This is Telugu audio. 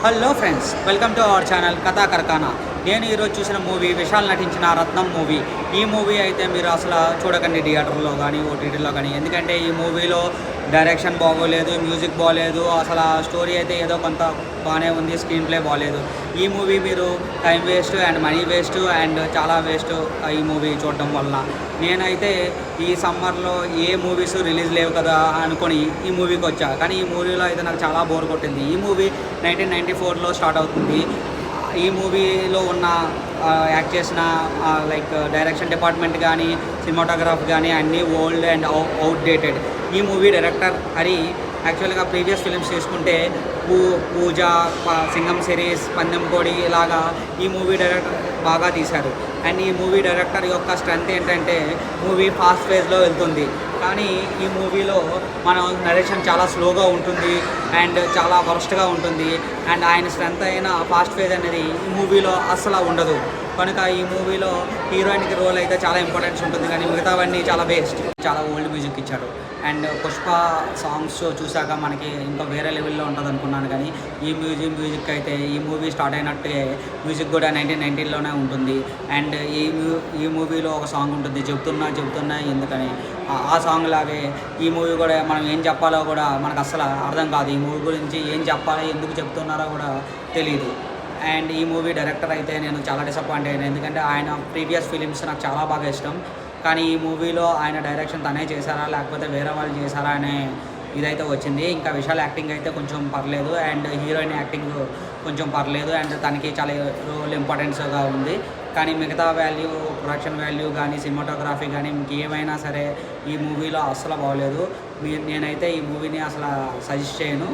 Hello friends, welcome to our channel కథా కర్కానా. నేను ఈరోజు చూసిన మూవీ విశాల్ నటించిన రత్నం మూవీ. ఈ మూవీ అయితే మీరు అసలు చూడకండి థియేటర్లో కానీ ఓటీటీలో కానీ, ఎందుకంటే ఈ మూవీలో డైరెక్షన్ బాగోలేదు, మ్యూజిక్ బాగోలేదు, అసలు స్టోరీ అయితే ఏదో కొంత బాగానే ఉంది, స్క్రీన్ ప్లే బాగోలేదు. ఈ మూవీ మీరు time waste and money waste and చాలా వేస్ట్ ఈ మూవీ చూడడం వలన. నేనైతే ఈ సమ్మర్లో ఏ మూవీస్ రిలీజ్ లేవు కదా అనుకొని ఈ మూవీకి వచ్చా, కానీ ఈ మూవీలో అయితే నాకు చాలా బోర్ కొట్టింది. ఈ మూవీ 1994లో స్టార్ట్ అవుతుంది. ఈ మూవీలో ఉన్న యాక్ట్ చేసిన లైక్ డైరెక్షన్ డిపార్ట్మెంట్ కానీ సినిమాటోగ్రఫీ కానీ అన్నీ ఓల్డ్ అండ్ అవుట్డేటెడ్. ఈ మూవీ డైరెక్టర్ హరి యాక్చువల్గా ప్రీవియస్ ఫిలిమ్స్ తీసుకుంటే పూజ, సింగం సిరీస్, పందెం కోడి ఇలాగా ఈ మూవీ డైరెక్టర్ బాగా తీశారు. అండ్ ఈ మూవీ డైరెక్టర్ యొక్క స్ట్రెంత్ ఏంటంటే మూవీ ఫాస్ట్ ఫేజ్లో వెళ్తుంది, కానీ ఈ మూవీలో మన నరేషన్ చాలా స్లోగా ఉంటుంది అండ్ చాలా వరస్ట్గా ఉంటుంది. అండ్ ఆయన స్ట్రెంత్ అయిన ఫాస్ట్ ఫేజ్ అనేది ఈ మూవీలో అస్సలు ఉండదు. కనుక ఈ మూవీలో హీరోయిన్కి రోల్ అయితే చాలా ఇంపార్టెన్స్ ఉంటుంది, కానీ మిగతావన్నీ చాలా వేస్ట్. చాలా ఓల్డ్ మ్యూజిక్ ఇచ్చారు. అండ్ పుష్ప సాంగ్స్ చూశాక మనకి ఇంకా వేరే లెవెల్లో ఉంటుంది అనుకున్నాను, కానీ ఈ మ్యూజిక్ అయితే ఈ మూవీ స్టార్ట్ అయినట్టుగా మ్యూజిక్ కూడా 1990లోనే ఉంటుంది. అండ్ ఈ మూవీలో ఒక సాంగ్ ఉంటుంది, చెబుతున్నా ఎందుకని. ఆ సాంగ్ లాగే ఈ మూవీ కూడా మనం ఏం చెప్పాలో కూడా మనకు అస్సలు అర్థం కాదు. ఈ మూవీ గురించి ఏం చెప్పాలి, ఎందుకు చెప్తున్నారో కూడా తెలియదు. అండ్ ఈ మూవీ డైరెక్టర్ అయితే నేను చాలా డిసప్పాయింట్ అయ్యాను, ఎందుకంటే ఆయన ప్రీవియస్ ఫిలిమ్స్ నాకు చాలా బాగా ఇష్టం. కానీ ఈ మూవీలో ఆయన డైరెక్షన్ తనే చేశారా లేకపోతే వేరే వాళ్ళు చేశారా అనే ఇదైతే వచ్చింది. ఇంకా విశాల్ యాక్టింగ్ అయితే కొంచెం పర్లేదు అండ్ హీరోయిన్ యాక్టింగ్ కొంచెం పర్లేదు అండ్ తనకి చాలా రోల్ ఇంపార్టెన్స్గా ఉంది. కానీ మిగతా వాల్యూ, ప్రొడక్షన్ వాల్యూ కానీ సినిమాటోగ్రఫీ కానీ ఇంకేమైనా సరే ఈ మూవీలో అస్సలు బాగోలేదు. నేనైతే ఈ మూవీని అసలు సజెస్ట్ చేయను.